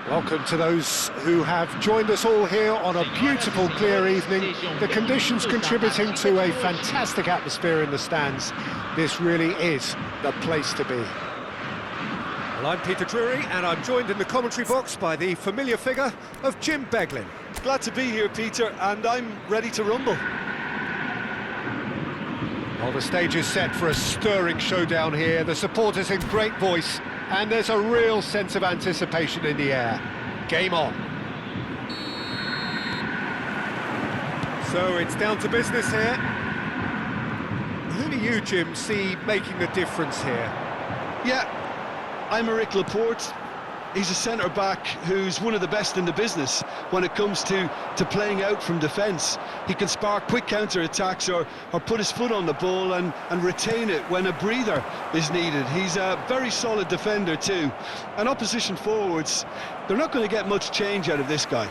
Welcome to those who have joined us all here on a beautiful, clear evening. The conditions contributing to a fantastic atmosphere in the stands. This really is the place to be. Well, I'm Peter Drury, and I'm joined in the commentary box by the familiar figure of Jim Beglin. Glad to be here, Peter, and I'm ready to rumble. Well, the stage is set for a stirring showdown here. The supporters in great voice, and there's a real sense of anticipation in the air. Game on. So it's down to business here. Who do you, Jim, see making the difference here? Yeah, I'm Eric Laporte. He's a centre-back who's one of the best in the business when it comes to playing out from defence. He can spark quick counter-attacks or put his foot on the ball and retain it when a breather is needed. He's a very solid defender too. And opposition forwards, they're not going to get much change out of this guy.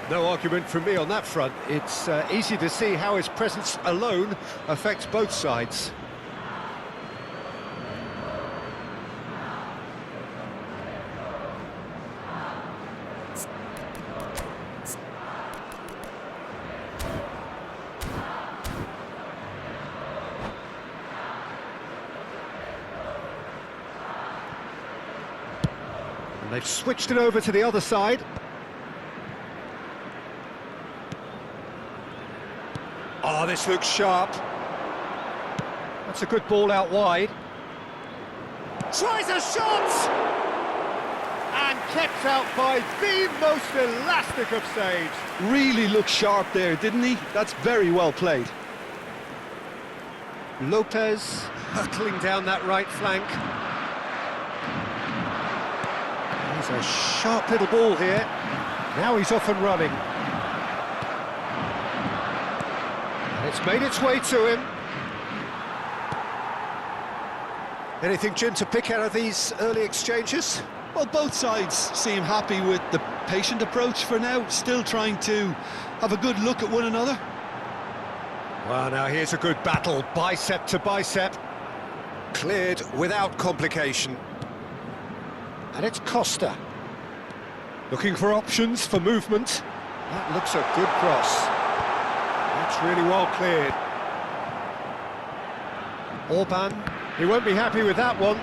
No argument from me on that front. It's easy to see how his presence alone affects both sides. They've switched it over to the other side. Oh, this looks sharp. That's a good ball out wide. Tries a shot! And kept out by the most elastic of saves. Really looked sharp there, didn't he? That's very well played. Lopez hurtling down that right flank. He's a sharp little ball here. Now he's off and running. And it's made its way to him. Anything, Jim, to pick out of these early exchanges? Well, both sides seem happy with the patient approach for now, still trying to have a good look at one another. Well, now here's a good battle, bicep to bicep. Cleared without complication. And it's Costa. Looking for options for movement. That looks a good cross. That's really well cleared. Orban, he won't be happy with that one.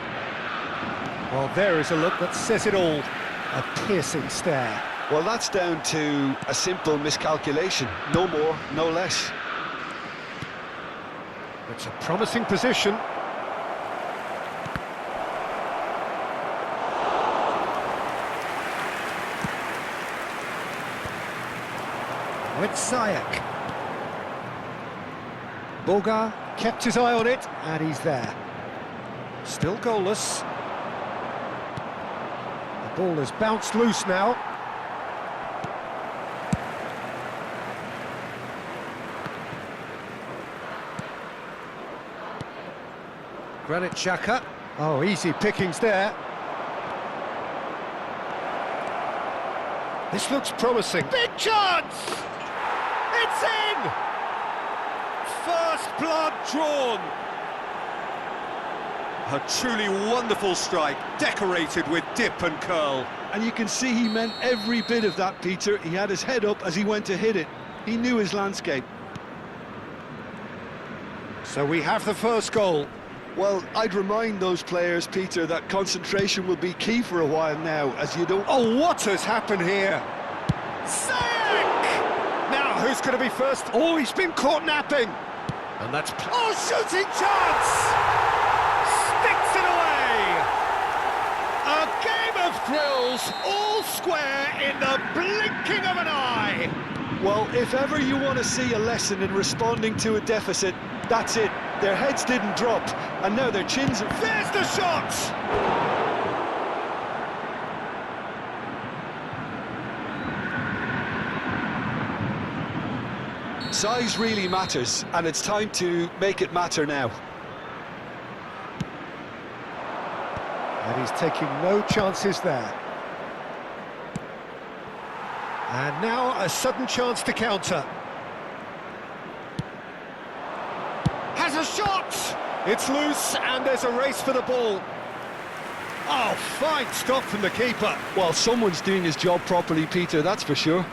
Well, there is a look that says it all. A piercing stare. Well, that's down to a simple miscalculation. No more, no less. It's a promising position. With Sayak. Boga kept his eye on it, and he's there. Still goalless. The ball has bounced loose now. Granit Xhaka. Oh, easy pickings there. This looks promising. Big chance! It's in! First blood drawn. A truly wonderful strike, decorated with dip and curl. And you can see he meant every bit of that, Peter. He had his head up as he went to hit it. He knew his landscape. So we have the first goal. Well, I'd remind those players, Peter, that concentration will be key for a while now, as you don't... Oh, what has happened here? Sayak! Now, who's going to be first? Oh, he's been caught napping. And that's... Oh, shooting chance! Sticks it away! A game of thrills, all square in the blinking of an eye. Well, if ever you want to see a lesson in responding to a deficit, that's it. Their heads didn't drop, and now their chins are... There's the shot! Size really matters, and it's time to make it matter now. And he's taking no chances there. And now a sudden chance to counter. Has a shot! It's loose, and there's a race for the ball. Oh, fine stop from the keeper. Well, someone's doing his job properly, Peter, that's for sure.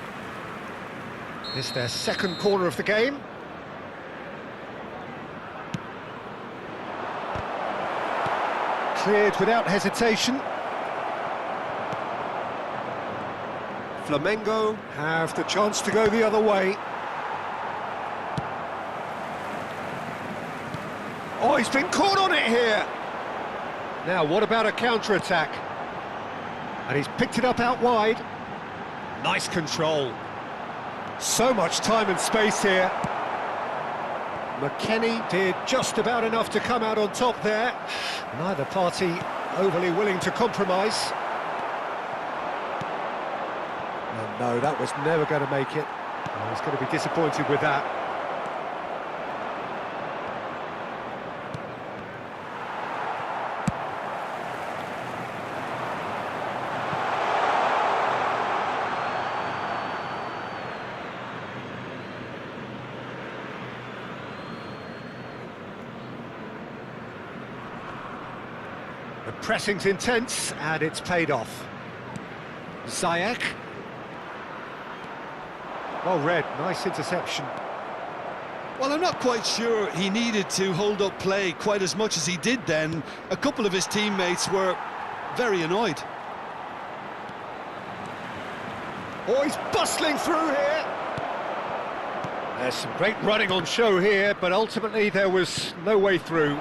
It's their second corner of the game. Cleared without hesitation. Flamengo have the chance to go the other way. Oh, he's been caught on it here. Now, what about a counter-attack? And he's picked it up out wide. Nice control. So much time and space here. McKennie did just about enough to come out on top there. Neither party overly willing to compromise. Oh, no, that was never going to make it. Oh, he's going to be disappointed with that. The pressing's intense, and it's paid off. Ziyech. Well read, nice interception. Well, I'm not quite sure he needed to hold up play quite as much as he did then. A couple of his teammates were very annoyed. Oh, he's bustling through here. There's some great running on show here, but ultimately there was no way through.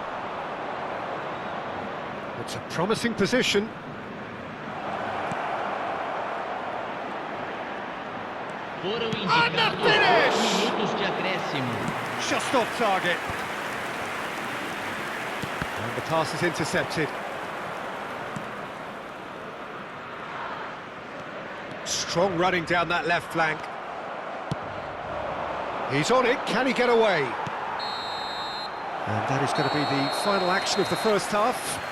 It's a promising position. And the finish! Just off target. And the pass is intercepted. Strong running down that left flank. He's on it, can he get away? And that is going to be the final action of the first half.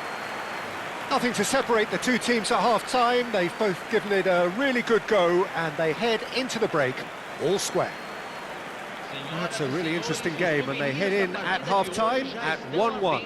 Nothing to separate the two teams at half-time. They've both given it a really good go, and they head into the break all square. That's a really interesting game, and they head in at half-time at 1-1.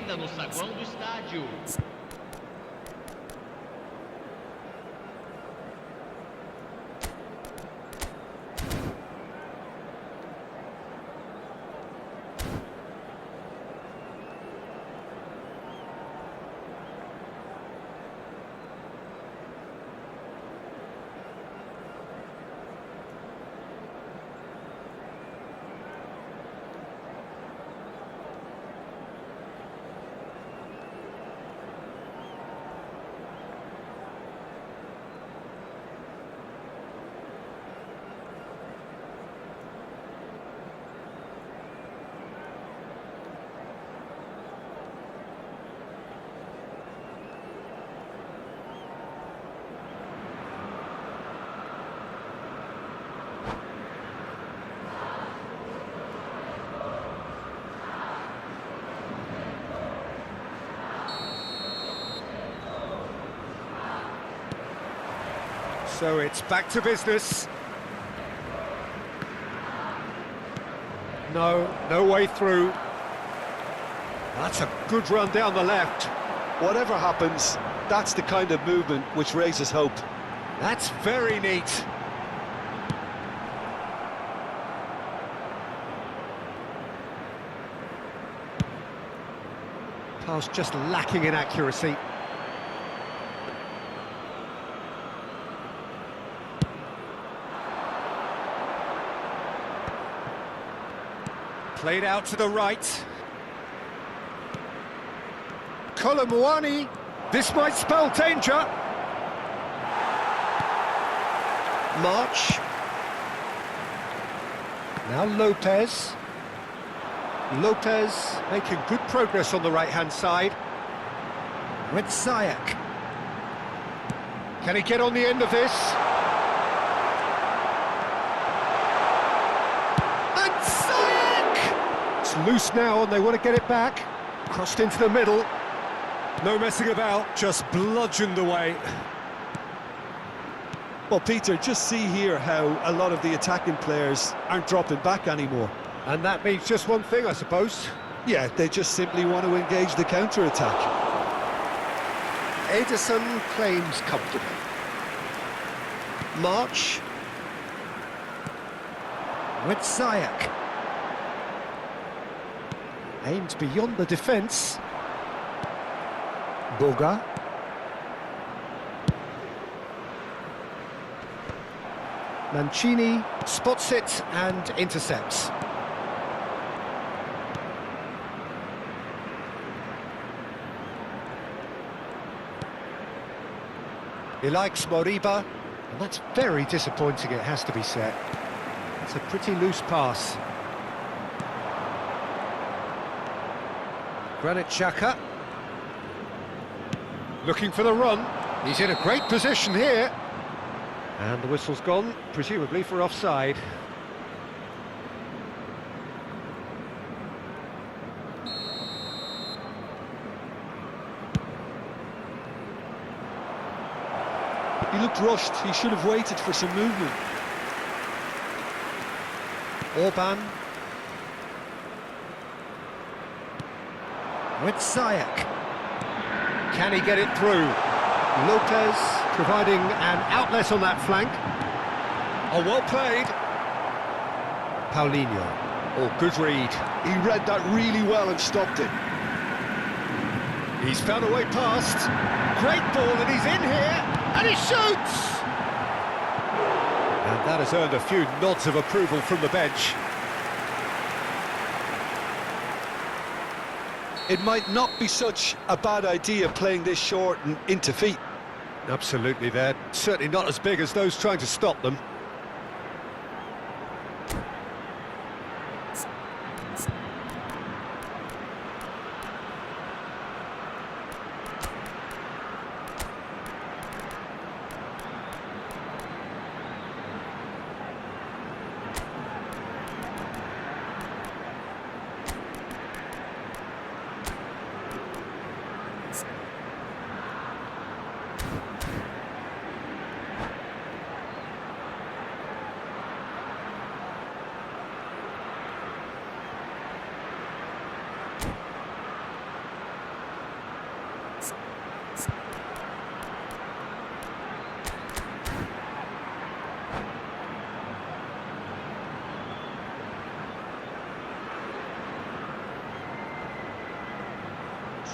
So it's back to business. No way through. That's a good run down the left. Whatever happens, that's the kind of movement which raises hope. That's very neat. Pass just lacking in accuracy. Played out to the right. Colomwani. This might spell danger. March. Now Lopez. Lopez making good progress on the right-hand side. With Ziyech. Can he get on the end of this? And Ziyech! It's loose now and they want to get it back. Crossed into the middle. No messing about, just bludgeoned away. Well, Peter, just see here how a lot of the attacking players aren't dropping back anymore. And that means just one thing, I suppose. Yeah, they just simply want to engage the counter-attack. Edison claims comfortably. March. With Zayak. Aimed beyond the defence. Boga. Mancini spots it and intercepts. He likes Moriba, and that's very disappointing, it has to be said. It's a pretty loose pass. Granit Xhaka. Looking for the run. He's in a great position here. And the whistle's gone, presumably for offside. He looked rushed. He should have waited for some movement. Orban. With Zayak. Can he get it through? Lopez providing an outlet on that flank. Oh, well played. Paulinho. Oh, good read. He read that really well and stopped it. He's found a way past. Great ball, and he's in here, and he shoots! And that has earned a few nods of approval from the bench. It might not be such a bad idea playing this short and into feet. Absolutely, they're certainly not as big as those trying to stop them.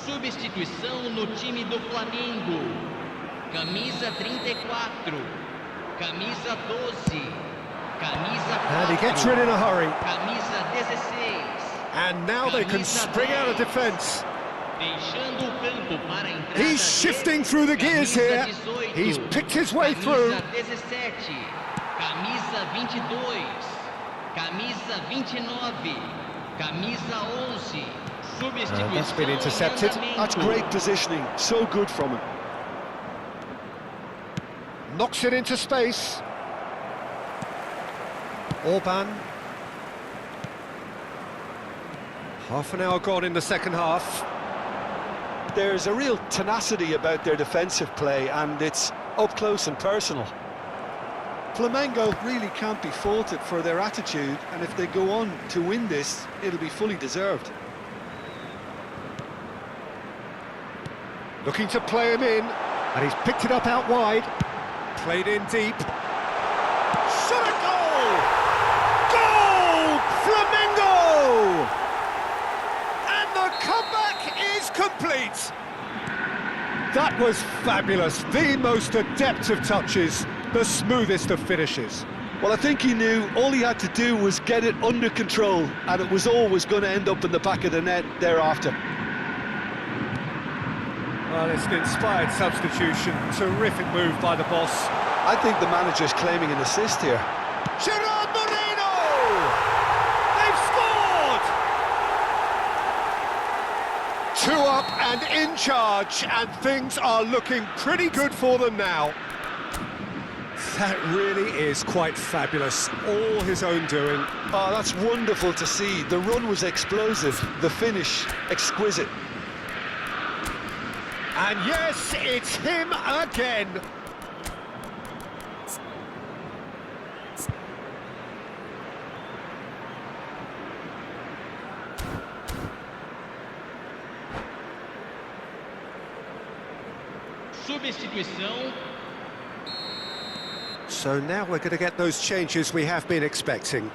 Substituição no time do Flamengo. Camisa 34, camisa 12, camisa 4, And he gets rid in a hurry. camisa 16. And now they can spring out of defence. Deixando o campo para a entrada He's shifting through the gears here. He's picked his way through. Camisa 17, camisa 22, camisa 29, camisa 11. That's been intercepted. That's great positioning. So good from him. Knocks it into space. Orban. Half an hour gone in the second half. There's a real tenacity about their defensive play, and it's up close and personal. Flamengo really can't be faulted for their attitude, and if they go on to win this, it'll be fully deserved. Looking to play him in, and he's picked it up out wide. Played in deep. Shot a goal! Goal! Flamengo! And the comeback is complete. That was fabulous. The most adept of touches, the smoothest of finishes. Well, I think he knew all he had to do was get it under control, and it was always going to end up in the back of the net thereafter. Well, it's an inspired substitution. Terrific move by the boss. I think the manager's claiming an assist here. Gerard Moreno! They've scored! 2 up and in charge, and things are looking pretty good for them now. That really is quite fabulous. All his own doing. Oh, that's wonderful to see. The run was explosive, the finish exquisite. And yes, it's him again. Substituição. So now we're going to get those changes we have been expecting.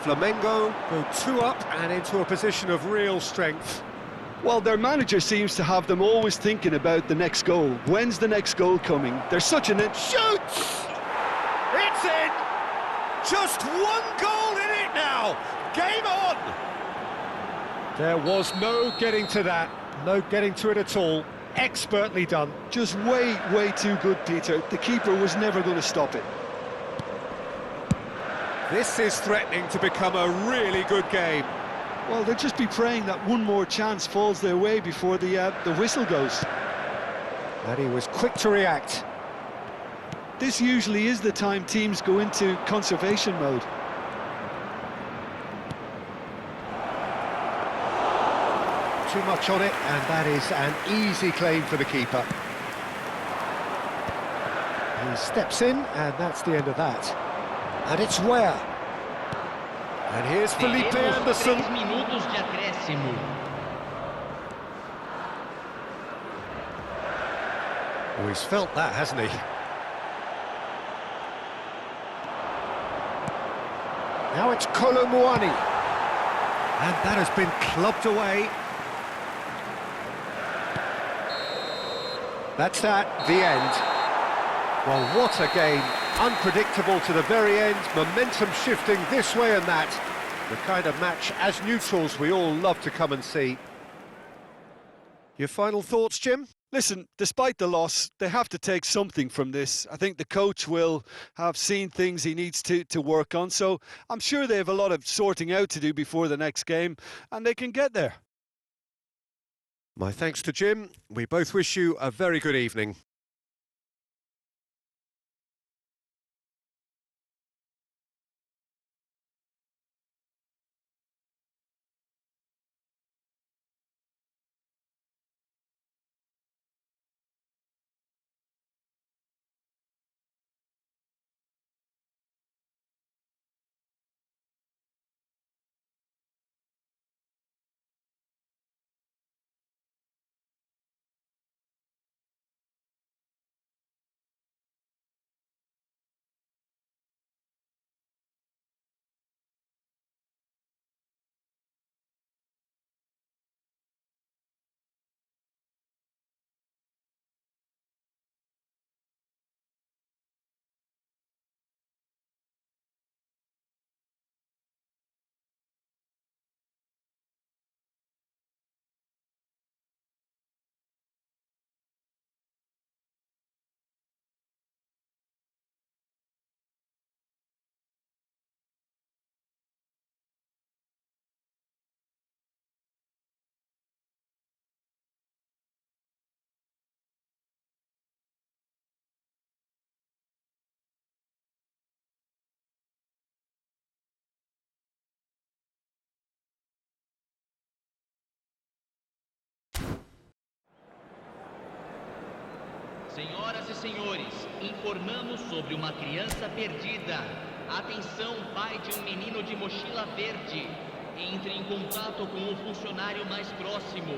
Flamengo go 2 up and into a position of real strength. Well, their manager seems to have them always thinking about the next goal. When's the next goal coming? They're such an... Shoots! It's in! Just 1 goal in it now! Game on! There was no getting to that. No getting to it at all. Expertly done. Just way, way too good, Peter. The keeper was never going to stop it. This is threatening to become a really good game. Well, they'll just be praying that one more chance falls their way before the whistle goes. And he was quick to react. This usually is the time teams go into conservation mode. Too much on it, and that is an easy claim for the keeper. He steps in, and that's the end of that. And it's where? And here's Felipe Teremos Anderson. 3 minutos de acréscimo. Oh, he's felt that, hasn't he? Now it's Kolomuani. And that has been clubbed away. That's that, the end. Well, what a game. Unpredictable to the very end, momentum shifting this way and that. The kind of match, as neutrals, we all love to come and see. Your final thoughts, Jim? Listen, despite the loss, they have to take something from this. I think the coach will have seen things he needs to work on, so I'm sure they have a lot of sorting out to do before the next game, and they can get there. My thanks to Jim. We both wish you a very good evening. Senhoras e senhores, informamos sobre uma criança perdida. Atenção, pai de um menino de mochila verde. Entre em contato com o funcionário mais próximo.